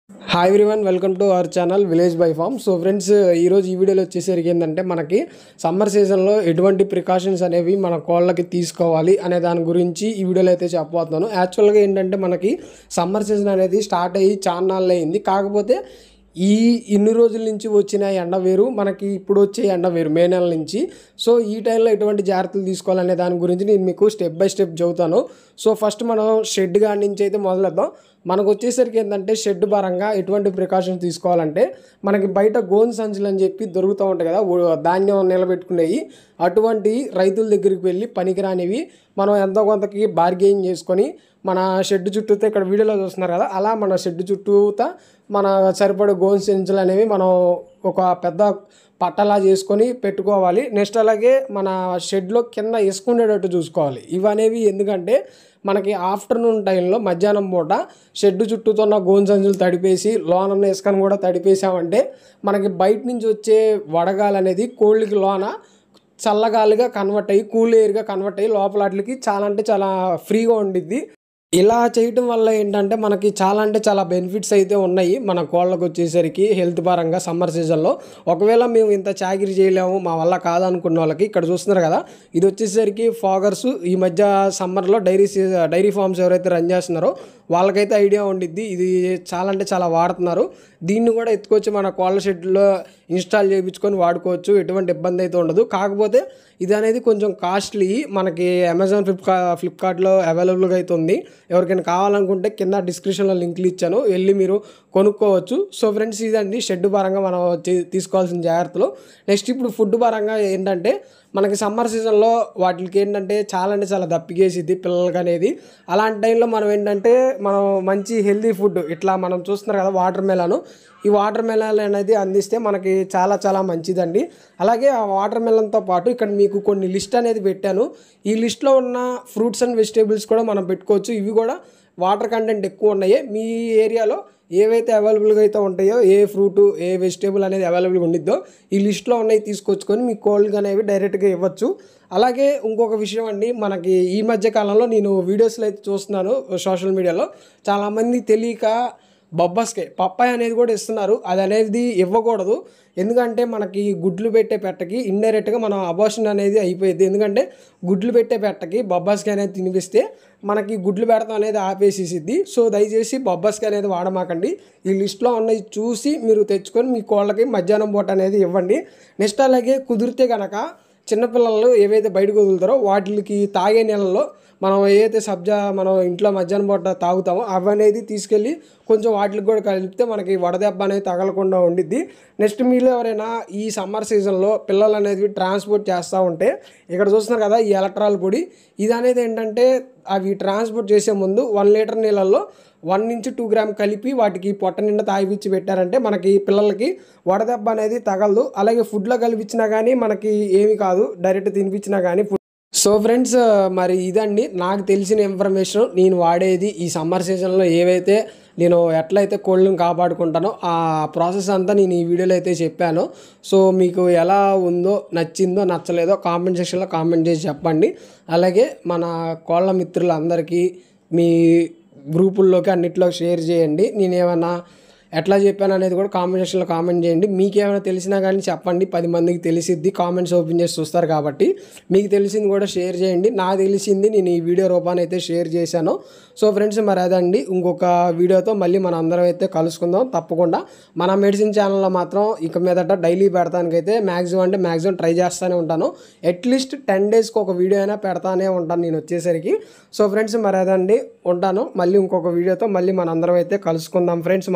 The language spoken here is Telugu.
Hi everyone, welcome to our channel village by farm. So friends, ఈరోజు ఈ వీడియోలో వచ్చేసరికి ఏంటంటే మనకి సమ్మర్ సీజన్లో ఎటువంటి ప్రికాషన్స్ అనేవి మన కోళ్ళకి తీసుకోవాలి అనే దాని గురించి ఈ వీడియోలో అయితే చెప్పబోతున్నాను. యాక్చువల్గా ఏంటంటే మనకి సమ్మర్ సీజన్ అనేది స్టార్ట్ అయ్యి చాలా నాళ్ళు అయింది. కాకపోతే ఇన్ని రోజుల నుంచి వచ్చిన ఎండ వేరు, మనకి ఇప్పుడు వచ్చే ఎండ వేరు, మే నెల నుంచి. సో ఈ టైంలో ఎటువంటి జాగ్రత్తలు తీసుకోవాలనే దాని గురించి నేను మీకు స్టెప్ బై స్టెప్ చెబుతాను. సో ఫస్ట్ మనం షెడ్ కాడి నుంచి అయితే మొదలెద్దాం. మనకు వచ్చేసరికి ఏంటంటే షెడ్ పరంగా ఎటువంటి ప్రికాషన్స్ తీసుకోవాలంటే మనకి బయట గోన్ సంచులు అని చెప్పి దొరుకుతూ ఉంటాయి కదా, ధాన్యం నిలబెట్టుకునేవి. అటువంటి రైతుల దగ్గరికి వెళ్ళి పనికిరానివి మనం ఎంతో కొంతకి బార్గెయిన్ చేసుకొని మన షెడ్ చుట్టూతో, ఇక్కడ వీడియోలో చూస్తున్నారు కదా, అలా మన షెడ్ చుట్టూతా మన సరిపడే గోన్ సంచులు అనేవి మనం ఒక పెద్ద పట్టలా చేసుకొని పెట్టుకోవాలి. నెక్స్ట్ అలాగే మన షెడ్లో కింద ఇసుక ఉండేటట్టు చూసుకోవాలి. ఇవనేవి ఎందుకంటే మనకి ఆఫ్టర్నూన్ టైంలో మధ్యాహ్నం పూట షెడ్ చుట్టూతో ఉన్న గోన్ సంచులు తడిపేసి లోన ఇసుకను కూడా తడిపేసామంటే మనకి బయట నుంచి వచ్చే వడగాలి అనేది కోళ్ళకి లోన చల్లగాలిగా కన్వర్ట్ అయ్యి కూల్ ఎయిర్గా కన్వర్ట్ అయ్యి లోపల వాటికి చాలా అంటే చాలా ఫ్రీగా ఉండిద్ది. ఇలా చేయటం వల్ల ఏంటంటే మనకి చాలా అంటే చాలా బెనిఫిట్స్ అయితే ఉన్నాయి మన కోళ్ళకు వచ్చేసరికి హెల్త్ పరంగా. సమ్మర్ సీజన్లో ఒకవేళ మేము ఇంత చాకిరీ చేయలేము, మా వల్ల కాదనుకున్న వాళ్ళకి ఇక్కడ చూస్తున్నారు కదా, ఇది వచ్చేసరికి ఫాగర్స్. ఈ మధ్య సమ్మర్లో డైరీ ఫార్మ్స్ ఎవరైతే రన్ చేస్తున్నారో వాళ్ళకైతే ఐడియా ఉండిద్ది. ఇది చాలా అంటే చాలా వాడుతున్నారు. దీన్ని కూడా ఎత్తుకొచ్చి మన కోళ్ళ షెడ్లో ఇన్స్టాల్ చేయించుకొని వాడుకోవచ్చు, ఎటువంటి ఇబ్బంది అయితే ఉండదు. కాకపోతే ఇది అనేది కొంచెం కాస్ట్లీ. మనకి అమెజాన్ ఫ్లిప్కార్ట్లో అవైలబుల్గా అయితే ఉంది. ఎవరికైనా కావాలనుకుంటే కింద డిస్క్రిప్షన్లో లింక్లు ఇచ్చాను, వెళ్ళి మీరు కొనుక్కోవచ్చు. సో ఫ్రెండ్స్, ఇదండి షెడ్ పరంగా మనం తీసుకోవాల్సిన జాగ్రత్తలు. నెక్స్ట్ ఇప్పుడు ఫుడ్ పరంగా ఏంటంటే మనకి సమ్మర్ సీజన్లో వాటికి ఏంటంటే చాలా అంటే చాలా దప్పికేసిద్ది పిల్లలకి అనేది. అలాంటి టైంలో మనం ఏంటంటే మనం మంచి హెల్తీ ఫుడ్, ఇట్లా మనం చూస్తున్నారు కదా వాటర్ మెలాను, ఈ వాటర్ మెలాన్ అనేది అందిస్తే మనకి చాలా చాలా మంచిదండి. అలాగే ఆ వాటర్ మెలన్తో పాటు ఇక్కడ మీకు కొన్ని లిస్ట్ అనేది పెట్టాను. ఈ లిస్ట్లో ఉన్న ఫ్రూట్స్ అండ్ వెజిటేబుల్స్ కూడా మనం పెట్టుకోవచ్చు. ఇవి కూడా వాటర్ కంటెంట్ ఎక్కువ ఉన్నాయి. మీ ఏరియాలో ఏవైతే అవైలబుల్గా అయితే ఉంటాయో, ఏ ఫ్రూటు ఏ వెజిటేబుల్ అనేది అవైలబుల్గా ఉండిద్దో ఈ లిస్ట్లో ఉన్నాయి తీసుకొచ్చుకొని మీ కోళ్ళకి అనేవి డైరెక్ట్గా ఇవ్వచ్చు. అలాగే ఇంకొక విషయం అండి, మనకి ఈ మధ్య కాలంలో నేను వీడియోస్లో అయితే చూస్తున్నాను సోషల్ మీడియాలో, చాలామంది తెలియక బొబ్బాస్కాయ పప్పాయ అనేది కూడా ఇస్తున్నారు. అది అనేది ఇవ్వకూడదు. ఎందుకంటే మనకి గుడ్లు పెట్టే పెట్టకి ఇండైరెక్ట్గా మనం అబార్షన్ అనేది అయిపోయింది. ఎందుకంటే గుడ్లు పెట్టే పెట్టకి బొబ్బాస్కాయ అనేది తినిపిస్తే మనకి గుడ్లు పెడతాం అనేది ఆపేసేసిద్ది. సో దయచేసి బొబ్బాస్కాయ అనేది వాడమాకండి. ఈ లిస్ట్లో ఉన్నవి చూసి మీరు తెచ్చుకొని మీ కోళ్ళకి మధ్యాహ్నం పూట అనేది ఇవ్వండి. నెక్స్ట్ అలాగే కుదిరితే కనుక చిన్నపిల్లలు ఏవైతే బయటకు వదులుతారో వాటికి తాగే నీళ్ళలో మనం ఏదైతే సబ్జా మనం ఇంట్లో మధ్యాహ్నం పూట తాగుతామో అవనేది తీసుకెళ్ళి కొంచెం వాటికి కూడా కలిపితే మనకి వడదెబ్బ అనేది తగలకుండా ఉండిద్ది. నెక్స్ట్ మీలో ఎవరైనా ఈ సమ్మర్ సీజన్లో పిల్లలు అనేది ట్రాన్స్పోర్ట్ చేస్తూ ఉంటే ఇక్కడ చూస్తున్నారు కదా, ఈ ఎలక్ట్రాల్ పొడి, ఇది అనేది ఏంటంటే అవి ట్రాన్స్పోర్ట్ చేసే ముందు 1 లీటర్ నీళ్ళల్లో 1 నుంచి 2 గ్రామ్ కలిపి వాటికి పొట్ట నిండా తాగిపిచ్చి పెట్టారంటే మనకి పిల్లలకి వడదెబ్బ అనేది తగలదు. అలాగే ఫుడ్లో కలిపించినా కానీ మనకి ఏమి కాదు, డైరెక్ట్ తినిపించినా కానీ. సో ఫ్రెండ్స్, మరి ఇదండి నాకు తెలిసిన ఇన్ఫర్మేషన్. నేను వాడేది ఈ సమ్మర్ సీజన్లో ఏవైతే నేను ఎట్లయితే కోళ్ళని కాపాడుకుంటానో ఆ ప్రాసెస్ అంతా నేను ఈ వీడియోలో అయితే చెప్పాను. సో మీకు ఎలా ఉందో, నచ్చిందో నచ్చలేదో కామెంట్ సెక్షన్లో కామెంట్ చేసి చెప్పండి. అలాగే మన కోళ్ళ మిత్రులందరికీ మీ గ్రూపుల్లోకి అన్నిట్లోకి షేర్ చేయండి. నేను ఏమైనా ఎట్లా చెప్పాను అనేది కూడా కామెంట్ సెక్షన్లో కామెంట్ చేయండి. మీకు ఏమైనా తెలిసినా కానీ చెప్పండి, 10 మందికి తెలిసిద్ది. కామెంట్స్ ఓపెన్ చేసి చూస్తారు కాబట్టి మీకు తెలిసింది కూడా షేర్ చేయండి. నాకు తెలిసింది నేను ఈ వీడియో రూపాన్ని అయితే షేర్ చేశాను. సో ఫ్రెండ్స్, మరి అదండి, ఇంకొక వీడియోతో మళ్ళీ మనం అందరం అయితే కలుసుకుందాం తప్పకుండా. మన మెడిసిన్ ఛానల్లో మాత్రం ఇక మీదట డైలీ పెడతానికైతే మ్యాక్సిమం ట్రై చేస్తూనే ఉంటాను. అట్లీస్ట్ 10 డేస్కి ఒక వీడియో అయినా పెడతానే ఉంటాను నేను వచ్చేసరికి. సో ఫ్రెండ్స్, మరి అదండి, ఉంటాను. మళ్ళీ ఇంకొక వీడియోతో మళ్ళీ మన అందరం అయితే కలుసుకుందాం ఫ్రెండ్స్.